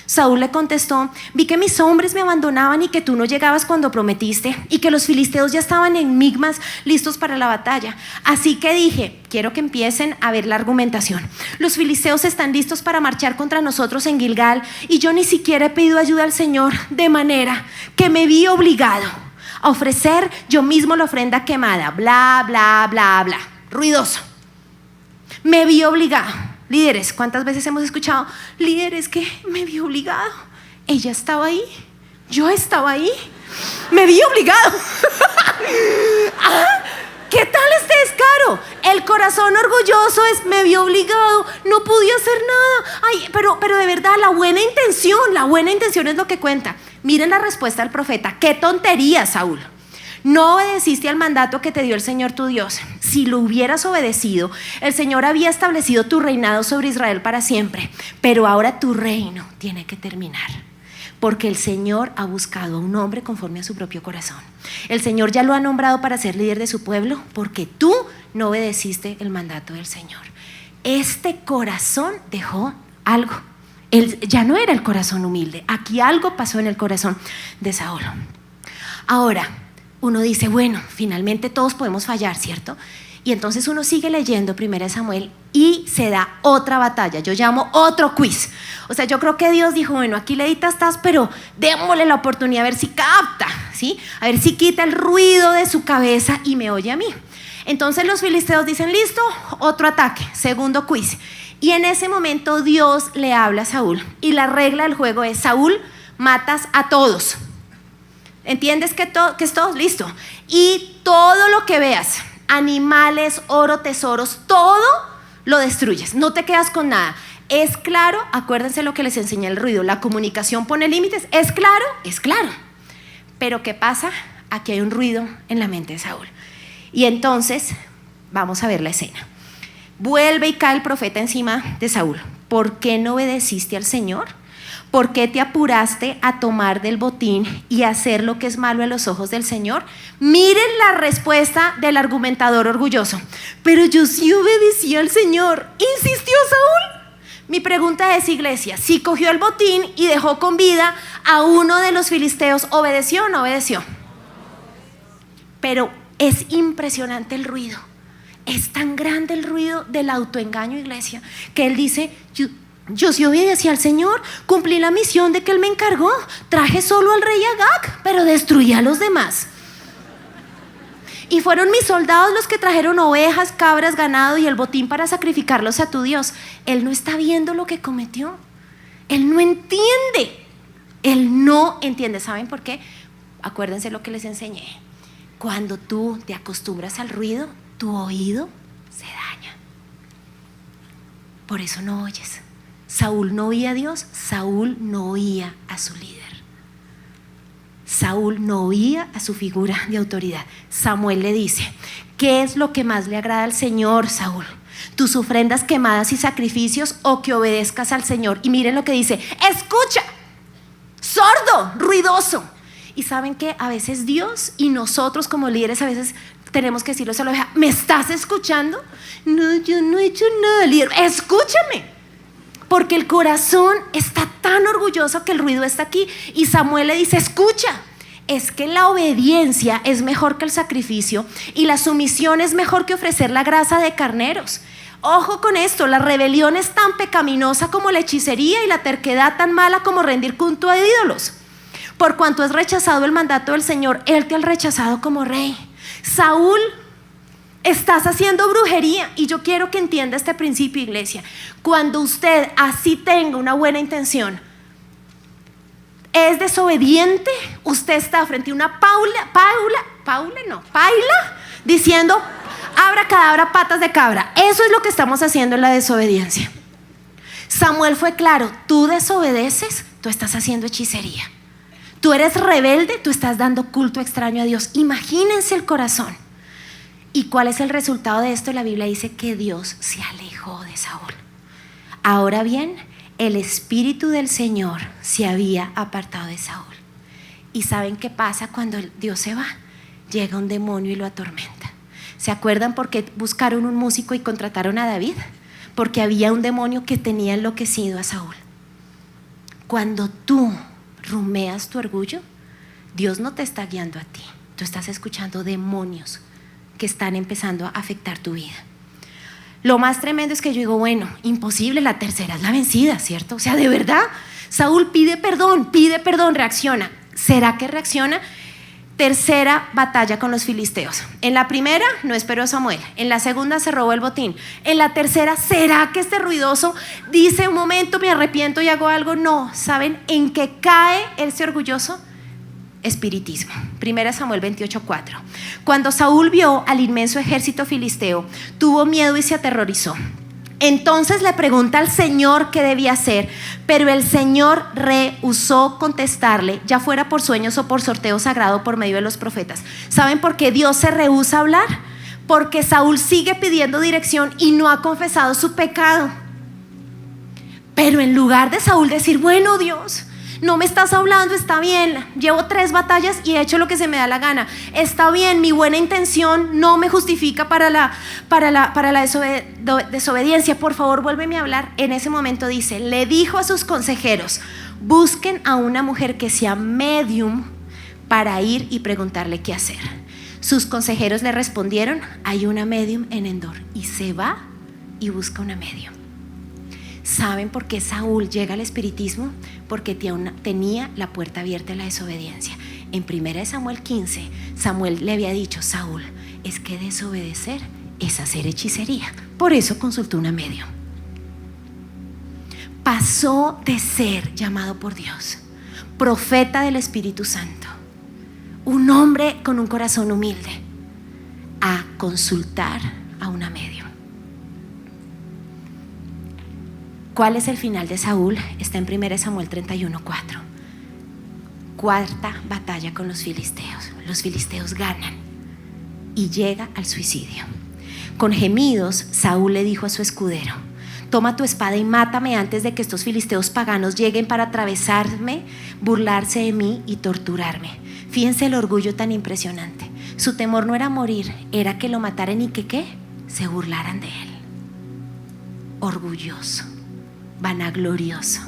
Saúl le contestó: vi que mis hombres me abandonaban y que tú no llegabas cuando prometiste, y que los filisteos ya estaban en Migmas listos para la batalla. Así que dije: quiero que empiecen a ver la argumentación. Los filisteos están listos para marchar contra nosotros en Gilgal, y yo ni siquiera he pedido ayuda al Señor, de manera que me vi obligado a ofrecer yo mismo la ofrenda quemada. Bla, bla, bla, bla. Ruidoso. Me vi obligado. Líderes, ¿cuántas veces hemos escuchado? Líderes, que me vi obligado. Ella estaba ahí, yo estaba ahí, me vi obligado. ¿Qué tal este descaro? El corazón orgulloso es: me vi obligado, no pude hacer nada. Ay, pero de verdad, la buena intención es lo que cuenta. Miren la respuesta del profeta: qué tontería, Saúl. No obedeciste al mandato que te dio el Señor tu Dios. Si lo hubieras obedecido, el Señor había establecido tu reinado sobre Israel para siempre. Pero ahora tu reino tiene que terminar, porque el Señor ha buscado a un hombre conforme a su propio corazón. El Señor ya lo ha nombrado para ser líder de su pueblo, porque tú no obedeciste el mandato del Señor. Este corazón dejó algo. Él ya no era el corazón humilde. Aquí algo pasó en el corazón de Saúl. Ahora, uno dice: bueno, finalmente todos podemos fallar, ¿cierto? Y entonces uno sigue leyendo 1 Samuel y se da otra batalla. Yo llamo otro quiz. O sea, yo creo que Dios dijo: bueno, aquí Leita estás, pero démosle la oportunidad a ver si capta, ¿sí? A ver si quita el ruido de su cabeza y me oye a mí. Entonces los filisteos dicen: listo, otro ataque, segundo quiz. Y en ese momento Dios le habla a Saúl, y la regla del juego es: Saúl, matas a todos. ¿Entiendes que es todo? Listo. Y todo lo que veas, animales, oro, tesoros, todo lo destruyes, no te quedas con nada. ¿Es claro? Acuérdense lo que les enseñé el ruido. La comunicación pone límites. ¿Es claro? Es claro. Pero ¿qué pasa? Aquí hay un ruido en la mente de Saúl. Y entonces vamos a ver la escena. Vuelve y cae el profeta encima de Saúl. ¿Por qué no obedeciste al Señor? ¿Por qué te apuraste a tomar del botín y hacer lo que es malo a los ojos del Señor? Miren la respuesta del argumentador orgulloso: pero yo sí obedecí al Señor. ¿Insistió Saúl? Mi pregunta es, iglesia: si cogió el botín y dejó con vida a uno de los filisteos, ¿obedeció o no obedeció? Pero es impresionante el ruido. Es tan grande el ruido del autoengaño, iglesia, que él dice: yo sí obedecí al Señor, cumplí la misión de que Él me encargó, traje solo al rey Agag, pero destruí a los demás. Y fueron mis soldados los que trajeron ovejas, cabras, ganado y el botín para sacrificarlos a tu Dios. Él no está viendo lo que cometió. Él no entiende. Él no entiende. ¿Saben por qué? Acuérdense lo que les enseñé. Cuando tú te acostumbras al ruido, tu oído se daña. Por eso no oyes. Saúl no oía a Dios, Saúl no oía a su líder. Saúl no oía a su figura de autoridad. Samuel le dice: ¿qué es lo que más le agrada al Señor, Saúl? ¿Tus ofrendas quemadas y sacrificios, o que obedezcas al Señor? Y miren lo que dice: escucha, sordo, ruidoso. Y saben que a veces Dios y nosotros como líderes a veces tenemos que decirle a la oveja: ¿me estás escuchando? No, yo no he hecho nada, líder, escúchame. Porque el corazón está tan orgulloso que el ruido está aquí. Y Samuel le dice: escucha, es que la obediencia es mejor que el sacrificio, y la sumisión es mejor que ofrecer la grasa de carneros. Ojo con esto: la rebelión es tan pecaminosa como la hechicería, y la terquedad tan mala como rendir culto a ídolos. Por cuanto has rechazado el mandato del Señor, Él te ha rechazado como rey. Saúl, estás haciendo brujería. Y yo quiero que entienda este principio, iglesia. Cuando usted así tenga una buena intención, es desobediente, usted está frente a una paila, diciendo: abracadabra, patas de cabra. Eso es lo que estamos haciendo en la desobediencia. Samuel fue claro: tú desobedeces, tú estás haciendo hechicería. Tú eres rebelde, tú estás dando culto extraño a Dios. Imagínense el corazón. ¿Y cuál es el resultado de esto? La Biblia dice que Dios se alejó de Saúl. Ahora bien, el Espíritu del Señor se había apartado de Saúl. ¿Y saben qué pasa cuando Dios se va? Llega un demonio y lo atormenta. ¿Se acuerdan por qué buscaron un músico y contrataron a David? Porque había un demonio que tenía enloquecido a Saúl. Cuando tú rumeas tu orgullo, Dios no te está guiando a ti. Tú estás escuchando demonios que están empezando a afectar tu vida. Lo más tremendo es que yo digo, bueno, imposible, la tercera es la vencida, ¿cierto? O sea, de verdad, Saúl pide perdón, reacciona. ¿Será que reacciona? Tercera batalla con los filisteos. En la primera no esperó a Samuel. En la segunda se robó el botín. En la tercera, ¿será que este ruidoso dice un momento, me arrepiento y hago algo? No. ¿Saben en qué cae este orgulloso? Espiritismo. 1 Samuel 28:4. Cuando Saúl vio al inmenso ejército filisteo, tuvo miedo y se aterrorizó. Entonces le pregunta al Señor qué debía hacer, pero el Señor rehusó contestarle, ya fuera por sueños o por sorteo sagrado por medio de los profetas. ¿Saben por qué Dios se rehúsa a hablar? Porque Saúl sigue pidiendo dirección y no ha confesado su pecado. Pero en lugar de Saúl decir, bueno, Dios, no me estás hablando, está bien, llevo 3 batallas y he hecho lo que se me da la gana, está bien, mi buena intención no me justifica para la desobediencia, por favor vuélveme a hablar. En ese momento dice, le dijo a sus consejeros, busquen a una mujer que sea medium para ir y preguntarle qué hacer. Sus consejeros le respondieron, hay una medium en Endor, y se va y busca una medium. ¿Saben por qué Saúl llega al espiritismo? Porque tenía la puerta abierta a la desobediencia. En 1 Samuel 15, Samuel le había dicho, Saúl, es que desobedecer es hacer hechicería. Por eso consultó una medium. Pasó de ser llamado por Dios, profeta del Espíritu Santo, un hombre con un corazón humilde, a consultar a una medium. ¿Cuál es el final de Saúl? Está en 1 Samuel 31:4. Cuarta batalla con los filisteos. Los filisteos ganan y llega al suicidio. Con gemidos, Saúl le dijo a su escudero, toma tu espada y mátame antes de que estos filisteos paganos lleguen para atravesarme, burlarse de mí y torturarme. Fíjense el orgullo tan impresionante. Su temor no era morir, era que lo mataran y que ¿qué? Se burlaran de él. Orgulloso, vanaglorioso.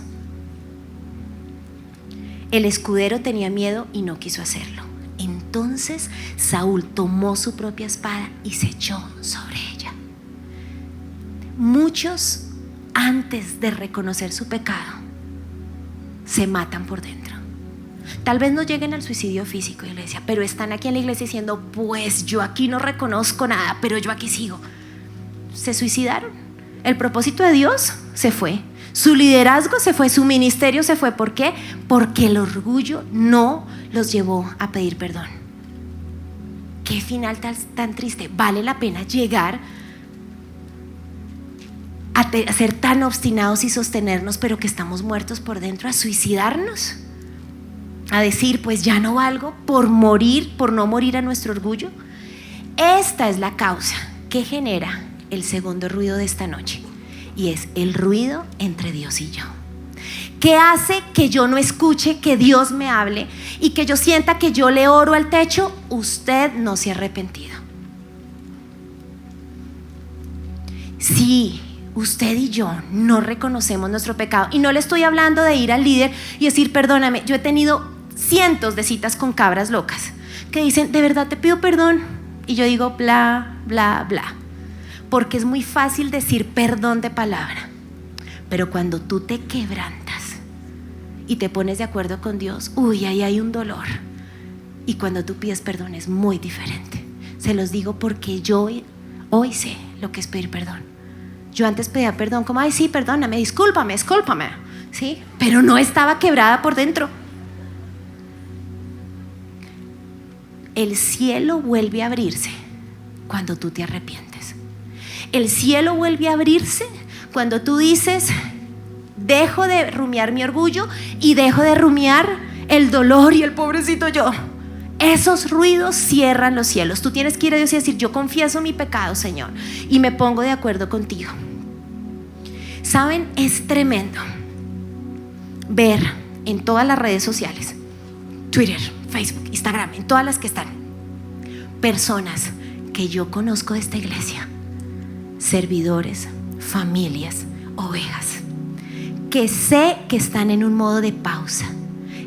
El escudero tenía miedo y no quiso hacerlo. Entonces Saúl tomó su propia espada y se echó sobre ella. Muchos, antes de reconocer su pecado, se matan por dentro. Tal vez no lleguen al suicidio físico, iglesia, pero están aquí en la iglesia diciendo, pues yo aquí no reconozco nada, pero yo aquí sigo. Se suicidaron. El propósito de Dios se fue. Su liderazgo se fue, su ministerio se fue. ¿Por qué? Porque el orgullo no los llevó a pedir perdón. Qué final tan triste. Vale la pena llegar a ser tan obstinados y sostenernos, pero que estamos muertos por dentro, a suicidarnos, a decir, pues ya no valgo, por no morir a nuestro orgullo. Esta es la causa que genera el segundo ruido de esta noche. Y es el ruido entre Dios y yo. ¿Qué hace que yo no escuche que Dios me hable y que yo sienta que yo le oro al techo? Usted no se ha arrepentido. Si usted y yo no reconocemos nuestro pecado, y no le estoy hablando de ir al líder y decir perdóname, yo he tenido cientos de citas con cabras locas que dicen, de verdad te pido perdón, y yo digo bla, bla, bla. Porque es muy fácil decir perdón de palabra, pero cuando tú te quebrantas y te pones de acuerdo con Dios, uy, ahí hay un dolor. Y cuando tú pides perdón es muy diferente. Se los digo porque yo hoy sé lo que es pedir perdón. Yo antes pedía perdón como, ay sí, perdóname, discúlpame, ¿sí? Pero no estaba quebrada por dentro. El cielo vuelve a abrirse cuando tú te arrepientes. El cielo vuelve a abrirse cuando tú dices, dejo de rumiar mi orgullo y dejo de rumiar el dolor y el pobrecito yo. Esos ruidos cierran los cielos. Tú tienes que ir a Dios y decir, yo confieso mi pecado, Señor, y me pongo de acuerdo contigo. ¿Saben? Es tremendo ver en todas las redes sociales, Twitter, Facebook, Instagram, en todas las que están, personas que yo conozco de esta iglesia, servidores, familias, ovejas, que sé que están en un modo de pausa,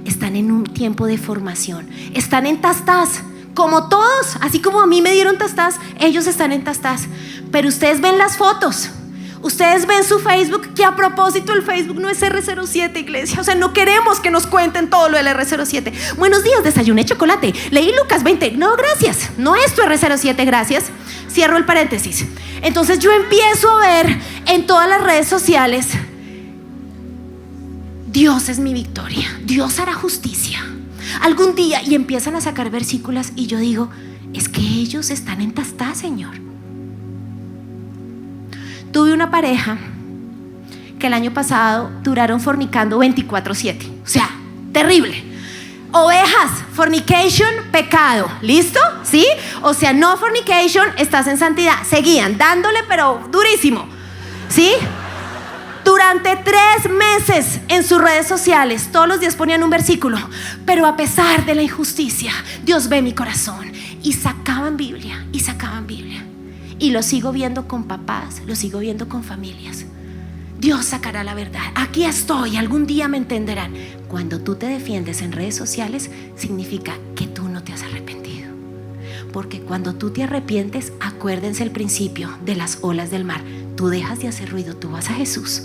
están en un tiempo de formación, están en tas-tas, como todos, así como a mí me dieron tas-tas, ellos están en tas-tas. Pero ustedes ven las fotos, ustedes ven su Facebook, que a propósito el Facebook no es R07, iglesia. O sea, no queremos que nos cuenten todo lo del R07. Buenos días, desayuné chocolate, leí Lucas 20. No, gracias, no es tu R07, gracias. Cierro el paréntesis. Entonces yo empiezo a ver en todas las redes sociales: Dios es mi victoria, Dios hará justicia algún día, y empiezan a sacar versículos y yo digo, es que ellos están en tas-tas, Señor. Tuve una pareja que el año pasado duraron fornicando 24/7, o sea, terrible. Ovejas, fornication, pecado, ¿listo? ¿Sí? O sea, no fornication, estás en santidad. Seguían dándole, pero durísimo, ¿sí? Durante 3 meses en sus redes sociales, todos los días ponían un versículo. Pero a pesar de la injusticia, Dios ve mi corazón. Y sacaban Biblia, y sacaban Biblia. Y lo sigo viendo con papás, lo sigo viendo con familias. Dios sacará la verdad. Aquí estoy, algún día me entenderán. Cuando tú te defiendes en redes sociales, significa que tú no te has arrepentido. Porque cuando tú te arrepientes, acuérdense el principio de las olas del mar. Tú dejas de hacer ruido, tú vas a Jesús.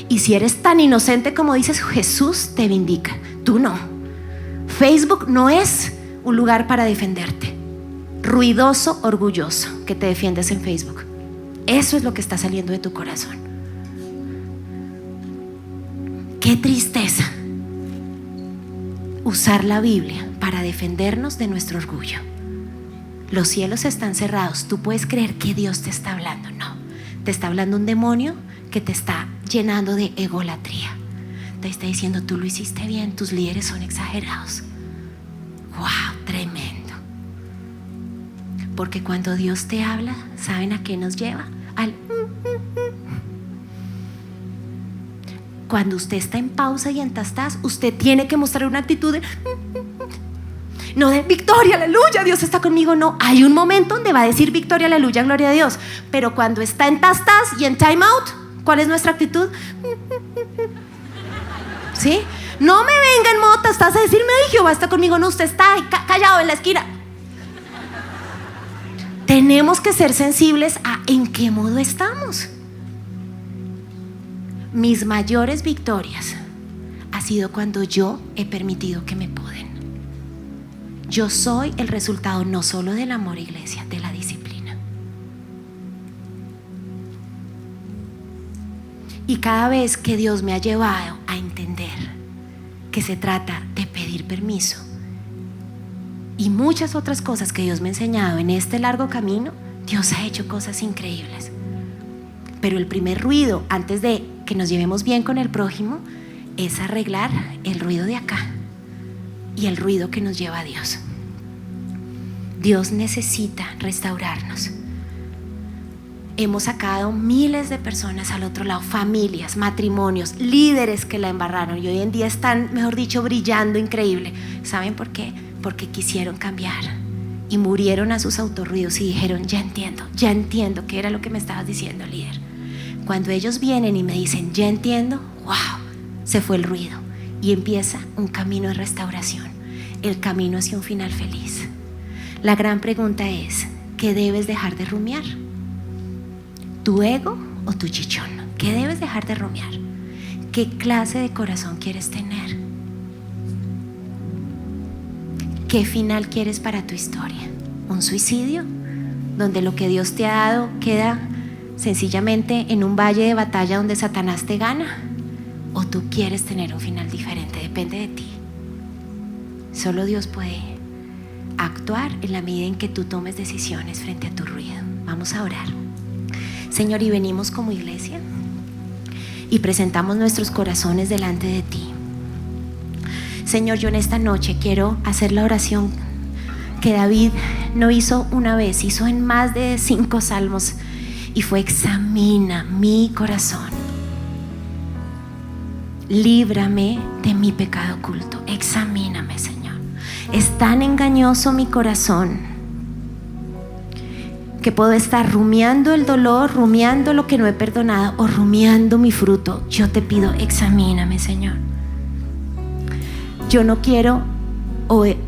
Y si eres tan inocente como dices, Jesús te vindica. Tú no. Facebook no es un lugar para defenderte. Ruidoso, orgulloso, que te defiendes en Facebook. Eso es lo que está saliendo de tu corazón. Qué tristeza usar la Biblia para defendernos de nuestro orgullo. Los cielos están cerrados. Tú puedes creer que Dios te está hablando. No, te está hablando un demonio que te está llenando de egolatría. Te está diciendo, tú lo hiciste bien, tus líderes son exagerados. Wow, tremendo. Porque cuando Dios te habla, ¿saben a qué nos lleva? Cuando usted está en pausa y en tas-tas, usted tiene que mostrar una actitud de no de victoria, aleluya, Dios está conmigo. No, hay un momento donde va a decir victoria, aleluya, gloria a Dios. Pero cuando está en tas-tas y en time out, ¿cuál es nuestra actitud? ¿Sí? No me venga en modo tas-tas a decirme, ay, Jehová está conmigo. No, usted está callado en la esquina. Tenemos que ser sensibles a en qué modo estamos. Mis mayores victorias ha sido cuando yo he permitido que me poden. Yo soy el resultado no solo del amor, iglesia, de la disciplina. Y cada vez que Dios me ha llevado a entender que se trata de pedir permiso y muchas otras cosas que Dios me ha enseñado en este largo camino, Dios ha hecho cosas increíbles. Pero el primer ruido antes de que nos llevemos bien con el prójimo es arreglar el ruido de acá y el ruido que nos lleva a Dios. Dios necesita restaurarnos. Hemos sacado miles de personas al otro lado, familias, matrimonios, líderes que la embarraron y hoy en día están, mejor dicho, brillando increíble. ¿Saben por qué? Porque quisieron cambiar y murieron a sus autorruidos y dijeron, ya entiendo qué era lo que me estabas diciendo, líder. Cuando ellos vienen y me dicen, ya entiendo, wow, se fue el ruido y empieza un camino de restauración, el camino hacia un final feliz. La gran pregunta es, ¿qué debes dejar de rumiar? ¿Tu ego o tu chichón? ¿Qué debes dejar de rumiar? ¿Qué clase de corazón quieres tener? ¿Qué final quieres para tu historia? ¿Un suicidio? Donde lo que Dios te ha dado queda sencillamente en un valle de batalla donde Satanás te gana. ¿O tú quieres tener un final diferente? Depende de ti. Solo Dios puede actuar en la medida en que tú tomes decisiones frente a tu ruido. Vamos a orar. Señor, y venimos como iglesia y presentamos nuestros corazones delante de ti. Señor, yo en esta noche quiero hacer la oración que David no hizo una vez, hizo en más de 5 salmos, y fue: examina mi corazón, líbrame de mi pecado oculto. Examíname, Señor. Es tan engañoso mi corazón. que puedo estar rumiando el dolor, rumiando lo que no he perdonado o rumiando mi fruto. Yo te pido, examíname, Señor. Yo no quiero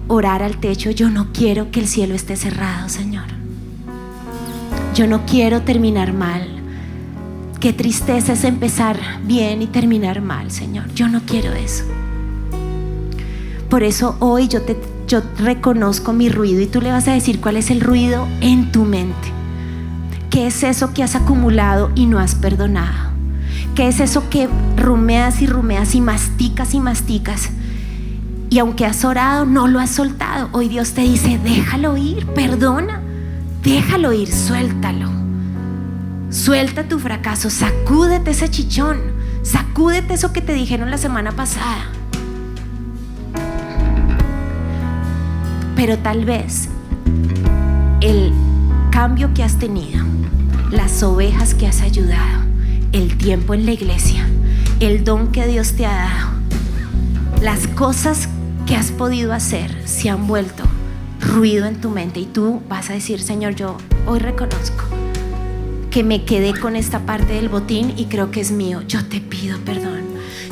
orar al techo, yo no quiero que el cielo esté cerrado, Señor. Yo no quiero terminar mal. Qué tristeza es empezar bien y terminar mal, Señor. Yo no quiero eso. Por eso hoy yo reconozco mi ruido y tú le vas a decir cuál es el ruido en tu mente. ¿Qué es eso que has acumulado y no has perdonado? ¿Qué es eso que rumeas y rumeas y masticas y masticas? Y aunque has orado, no lo has soltado. Hoy Dios te dice, déjalo ir, perdona. Déjalo ir, suéltalo. Suelta tu fracaso, sacúdete ese chichón. Sacúdete eso que te dijeron la semana pasada. Pero tal vez el cambio que has tenido, las ovejas que has ayudado, el tiempo en la iglesia, el don que Dios te ha dado, las cosas que has podido hacer se han vuelto ruido en tu mente y tú vas a decir, Señor, yo hoy reconozco que me quedé con esta parte del botín y creo que es mío. Yo te pido perdón.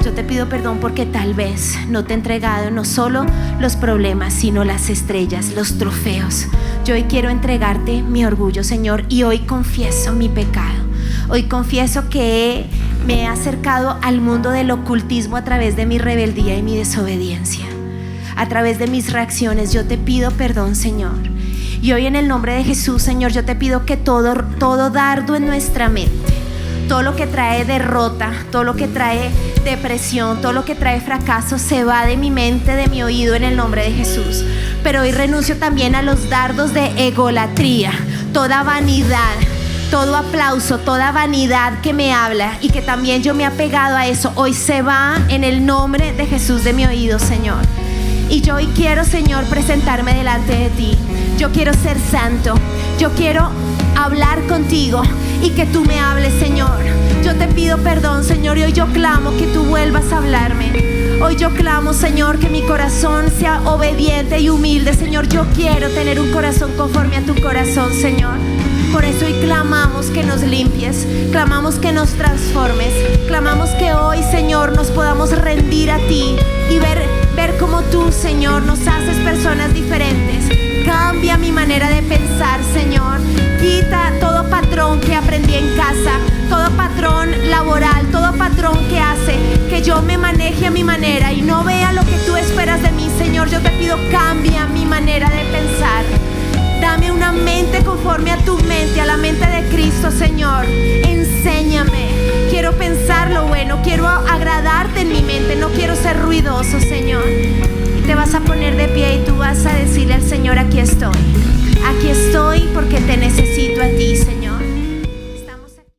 Yo te pido perdón porque tal vez no te he entregado no solo los problemas, sino las estrellas, los trofeos. Yo hoy quiero entregarte mi orgullo, Señor, y hoy confieso mi pecado. Hoy confieso que me he acercado al mundo del ocultismo a través de mi rebeldía y mi desobediencia. A través de mis reacciones, yo te pido perdón, Señor. Y hoy en el nombre de Jesús, Señor, yo te pido que todo dardo en nuestra mente, todo lo que trae derrota, todo lo que trae depresión, todo lo que trae fracaso, se va de mi mente, de mi oído, en el nombre de Jesús. Pero hoy renuncio también a los dardos de egolatría, toda vanidad, todo aplauso, toda vanidad que me habla y que también yo me he apegado a eso. Hoy se va en el nombre de Jesús de mi oído, Señor. Y yo hoy quiero, Señor, presentarme delante de ti. Yo quiero ser santo. Yo quiero hablar contigo y que tú me hables, Señor. Yo te pido perdón, Señor, y hoy yo clamo que tú vuelvas a hablarme. Hoy yo clamo, Señor, que mi corazón sea obediente y humilde, Señor. Yo quiero tener un corazón conforme a tu corazón, Señor. Por eso hoy clamamos que nos limpies, clamamos que nos transformes, clamamos que hoy, Señor, nos podamos rendir a ti y ver cómo tú, Señor, nos haces personas diferentes. Cambia mi manera de pensar, Señor. Quita todo patrón que aprendí en casa, todo patrón laboral, todo patrón que hace que yo me maneje a mi manera y no vea lo que tú esperas de mí, Señor. Yo te pido, cambia mi manera de pensar. Dame una mente conforme a tu mente, a la mente de Cristo, Señor. Enséñame. Quiero pensar lo bueno, quiero agradarte en mi mente, no quiero ser ruidoso, Señor. Y te vas a poner de pie y tú vas a decirle al Señor, aquí estoy. Aquí estoy porque te necesito a ti, Señor.